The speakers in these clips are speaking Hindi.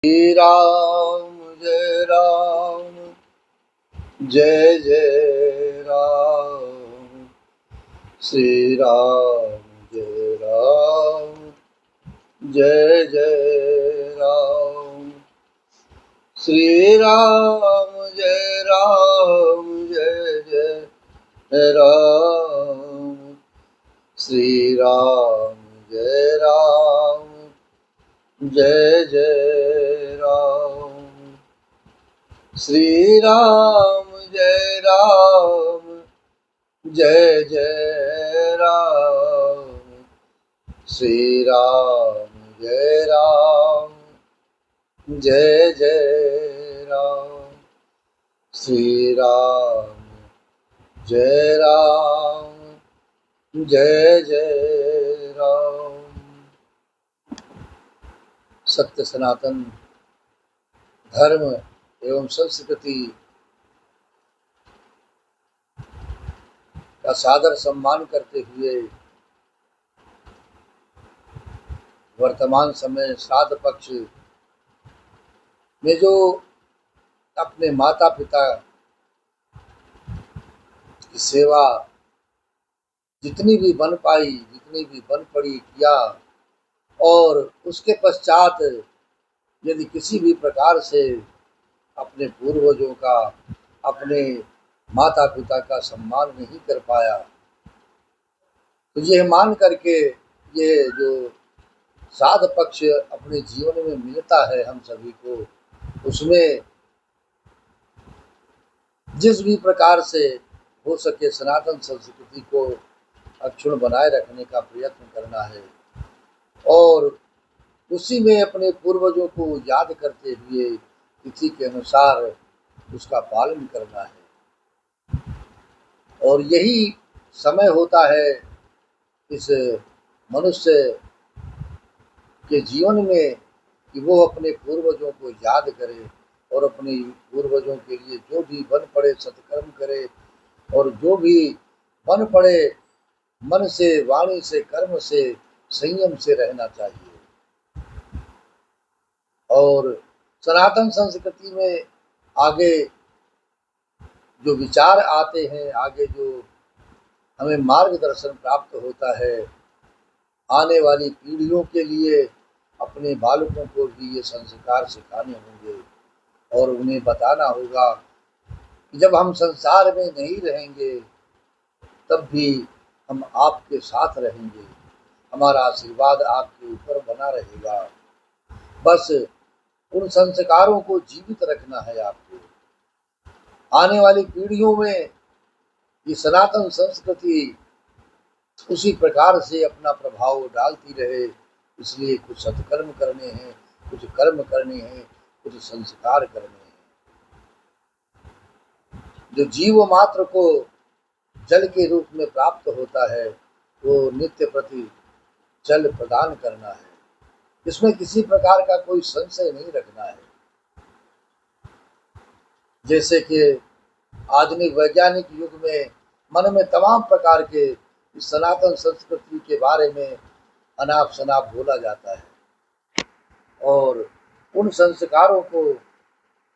श्री राम जय राम जय जय राम। श्री राम जय राम जय जय राम। श्री राम जय राम जय जय राम। श्री राम जय राम जय जय राम। श्री राम जय राम जय जय राम। श्री राम जय राम जय जय राम। श्री राम जय राम जय जय राम। सत्य सनातन धर्म एवं संस्कृति का सादर सम्मान करते हुए वर्तमान समय श्राद्ध पक्ष में जो अपने माता पिता की सेवा जितनी भी बन पाई, जितनी भी बन पड़ी किया, और उसके पश्चात यदि किसी भी प्रकार से अपने पूर्वजों का, अपने माता पिता का सम्मान नहीं कर पाया, तो यह मान करके ये जो श्राद्ध पक्ष अपने जीवन में मिलता है हम सभी को, उसमें जिस भी प्रकार से हो सके सनातन संस्कृति को अक्षुण्ण बनाए रखने का प्रयत्न करना है और उसी में अपने पूर्वजों को याद करते हुए तिथि के अनुसार उसका पालन करना है। और यही समय होता है इस मनुष्य के जीवन में कि वो अपने पूर्वजों को याद करे और अपने पूर्वजों के लिए जो भी बन पड़े सत्कर्म करे, और जो भी बन पड़े मन से, वाणी से, कर्म से, संयम से रहना चाहिए। और सनातन संस्कृति में आगे जो विचार आते हैं, आगे जो हमें मार्गदर्शन प्राप्त होता है, आने वाली पीढ़ियों के लिए अपने बालकों को भी ये संस्कार सिखाने होंगे और उन्हें बताना होगा कि जब हम संसार में नहीं रहेंगे तब भी हम आपके साथ रहेंगे, हमारा आशीर्वाद आपके ऊपर बना रहेगा। बस उन संस्कारों को जीवित रखना है आपको। आने वाली पीढ़ियों में ये सनातन संस्कृति उसी प्रकार से अपना प्रभाव डालती रहे, इसलिए कुछ सत्कर्म करने हैं, कुछ कर्म करने हैं, कुछ संस्कार करने हैं। जो जीव मात्र को जल के रूप में प्राप्त होता है वो नित्य प्रति जल प्रदान करना है, इसमें किसी प्रकार का कोई संशय नहीं रखना है। जैसे कि आधुनिक वैज्ञानिक युग में मन में तमाम प्रकार के सनातन संस्कृति के बारे में अनाप शनाप बोला जाता है और उन संस्कारों को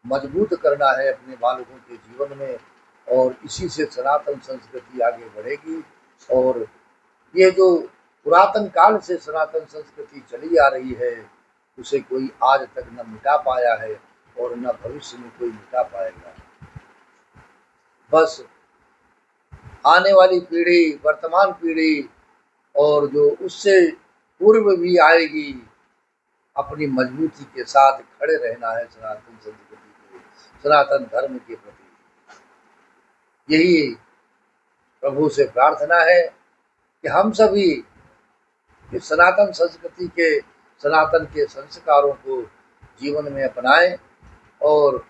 मजबूत करना है अपने बालकों के जीवन में, और इसी से सनातन संस्कृति आगे बढ़ेगी। और ये जो पुरातन काल से सनातन संस्कृति चली आ रही है उसे कोई आज तक न मिटा पाया है और न भविष्य में कोई मिटा पाएगा। बस आने वाली पीढ़ी, वर्तमान पीढ़ी और जो उससे पूर्व भी आएगी, अपनी मजबूती के साथ खड़े रहना है सनातन संस्कृति के, सनातन धर्म के प्रति। यही प्रभु से प्रार्थना है कि हम सभी इस सनातन संस्कृति के, सनातन के संस्कारों को जीवन में अपनाएं और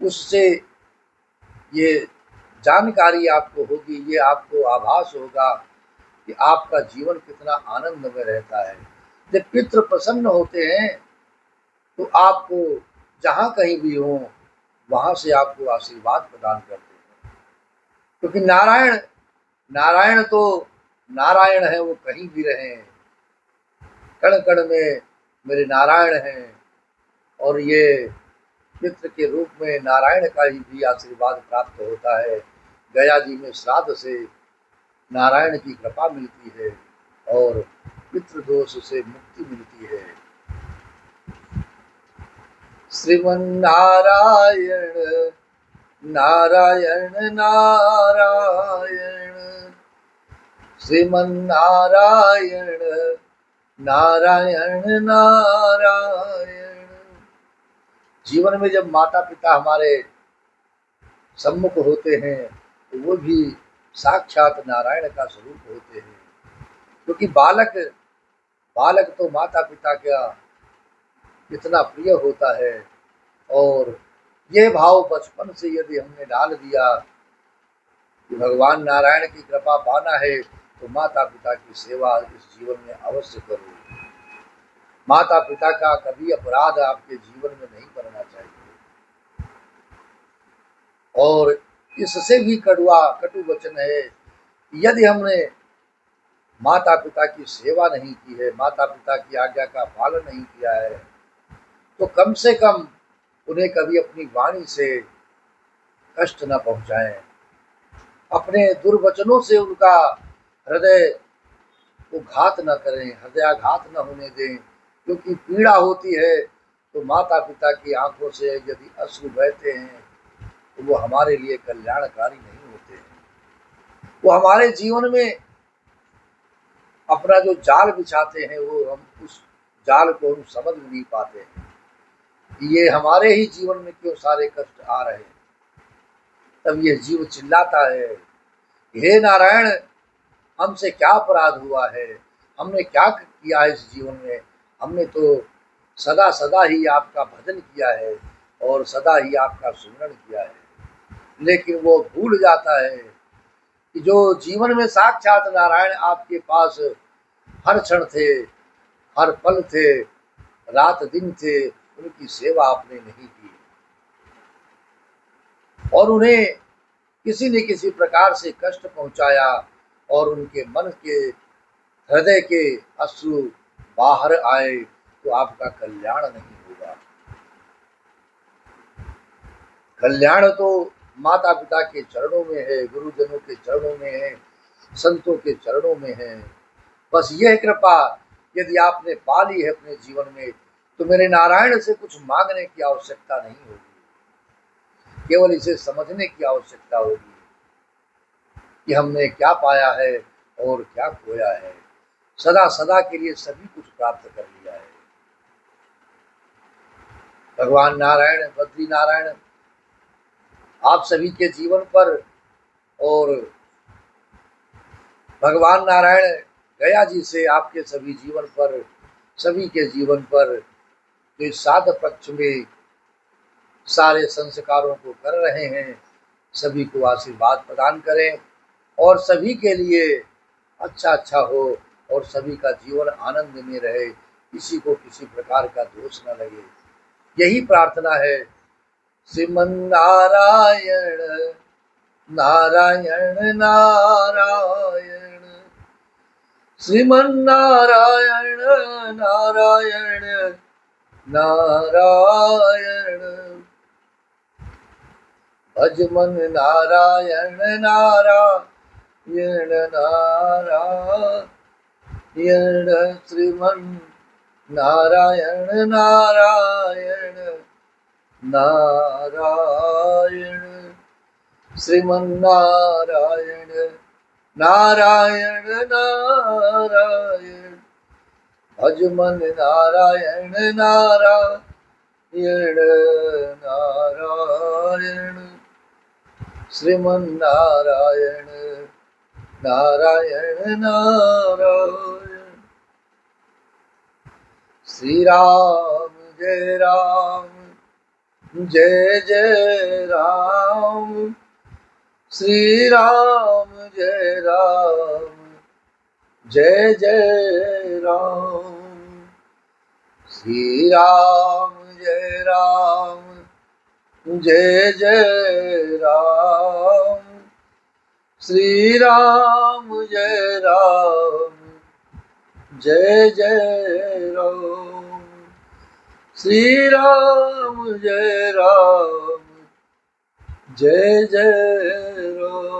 उससे ये जानकारी आपको होगी, ये आपको आभास होगा कि आपका जीवन कितना आनंद में रहता है। जब पितृ प्रसन्न होते हैं तो आपको जहाँ कहीं भी हो वहाँ से आपको आशीर्वाद प्रदान करते हैं, क्योंकि नारायण तो नारायण है, वो कहीं भी रहें, कण कण में मेरे नारायण हैं और ये पितृ के रूप में नारायण का ही भी आशीर्वाद प्राप्त होता है। गया जी में श्राद्ध से नारायण की कृपा मिलती है और पितृदोष से मुक्ति मिलती है। श्रीमन नारायण नारायण नारायण, श्रीमन नारायण नारायण नारायण। जीवन में जब माता पिता हमारे सम्मुख होते हैं तो वो भी साक्षात नारायण का स्वरूप होते हैं, क्योंकि बालक तो माता पिता का कितना प्रिय होता है। और ये भाव बचपन से यदि हमने डाल दिया कि भगवान नारायण की कृपा पाना है तो माता पिता की सेवा इस जीवन में अवश्य करो। माता पिता का कभी अपराध आपके जीवन में नहीं करना चाहिए। और इससे भी कटु वचन है, यदि हमने माता पिता की सेवा नहीं की है, माता पिता की आज्ञा का पालन नहीं किया है, तो कम से कम उन्हें कभी अपनी वाणी से कष्ट न पहुंचाएं, अपने दुर्वचनों से उनका हृदय को घात न करें, हृदयाघात न होने दें। क्योंकि पीड़ा होती है तो माता पिता की आंखों से यदि अश्रु बहते हैं तो वो हमारे लिए कल्याणकारी नहीं होते हैं। वो हमारे जीवन में अपना जो जाल बिछाते हैं वो हम उस जाल को हम समझ नहीं पाते हैं कि ये हमारे ही जीवन में क्यों सारे कष्ट आ रहे हैं। तब ये जीव चिल्लाता है, हे नारायण, हमसे क्या अपराध हुआ है, हमने क्या किया है इस जीवन में। हमने तो सदा सदा ही आपका भजन किया है और सदा ही आपका सुमिरन किया है। लेकिन वो भूल जाता है कि जो जीवन में साक्षात नारायण आपके पास हर क्षण थे, हर पल थे, रात दिन थे, उनकी सेवा आपने नहीं की और उन्हें किसी न किसी प्रकार से कष्ट पहुंचाया और उनके मन के हृदय के अश्रु बाहर आए तो आपका कल्याण नहीं होगा। कल्याण तो माता पिता के चरणों में है, गुरुजनों के चरणों में है, संतों के चरणों में है। बस यह कृपा यदि आपने पा ली है अपने जीवन में तो मेरे नारायण से कुछ मांगने की आवश्यकता नहीं होगी, केवल इसे समझने की आवश्यकता होगी कि हमने क्या पाया है और क्या खोया है। सदा सदा के लिए सभी कुछ प्राप्त कर लिया है। भगवान नारायण, बद्री नारायण आप सभी के जीवन पर और भगवान नारायण गया जी से आपके सभी जीवन पर, सभी के जीवन पर जो इस साध पक्ष में सारे संस्कारों को कर रहे हैं, सभी को आशीर्वाद प्रदान करें और सभी के लिए अच्छा हो और सभी का जीवन आनंद में रहे, किसी को किसी प्रकार का दोष न लगे। यही प्रार्थना है। श्रीमन नारायण नारायण नारायण, श्रीमन नारायण नारायण नारायण, भजमन नारायण नारायण नारायण, श्रीमन नारायण नारायण नारायण, श्रीमन नारायण नारायण नारायण, भजमन नारायण नारायण नारायण, श्रीमन नारायण नारायण नारायण। श्री राम जय राम, जय जय राम, श्री राम जय राम, जय जय राम, श्री राम जय राम, जय जय राम, श्री राम जय राम, जय जय राम, श्री राम जय राम जय जय राम।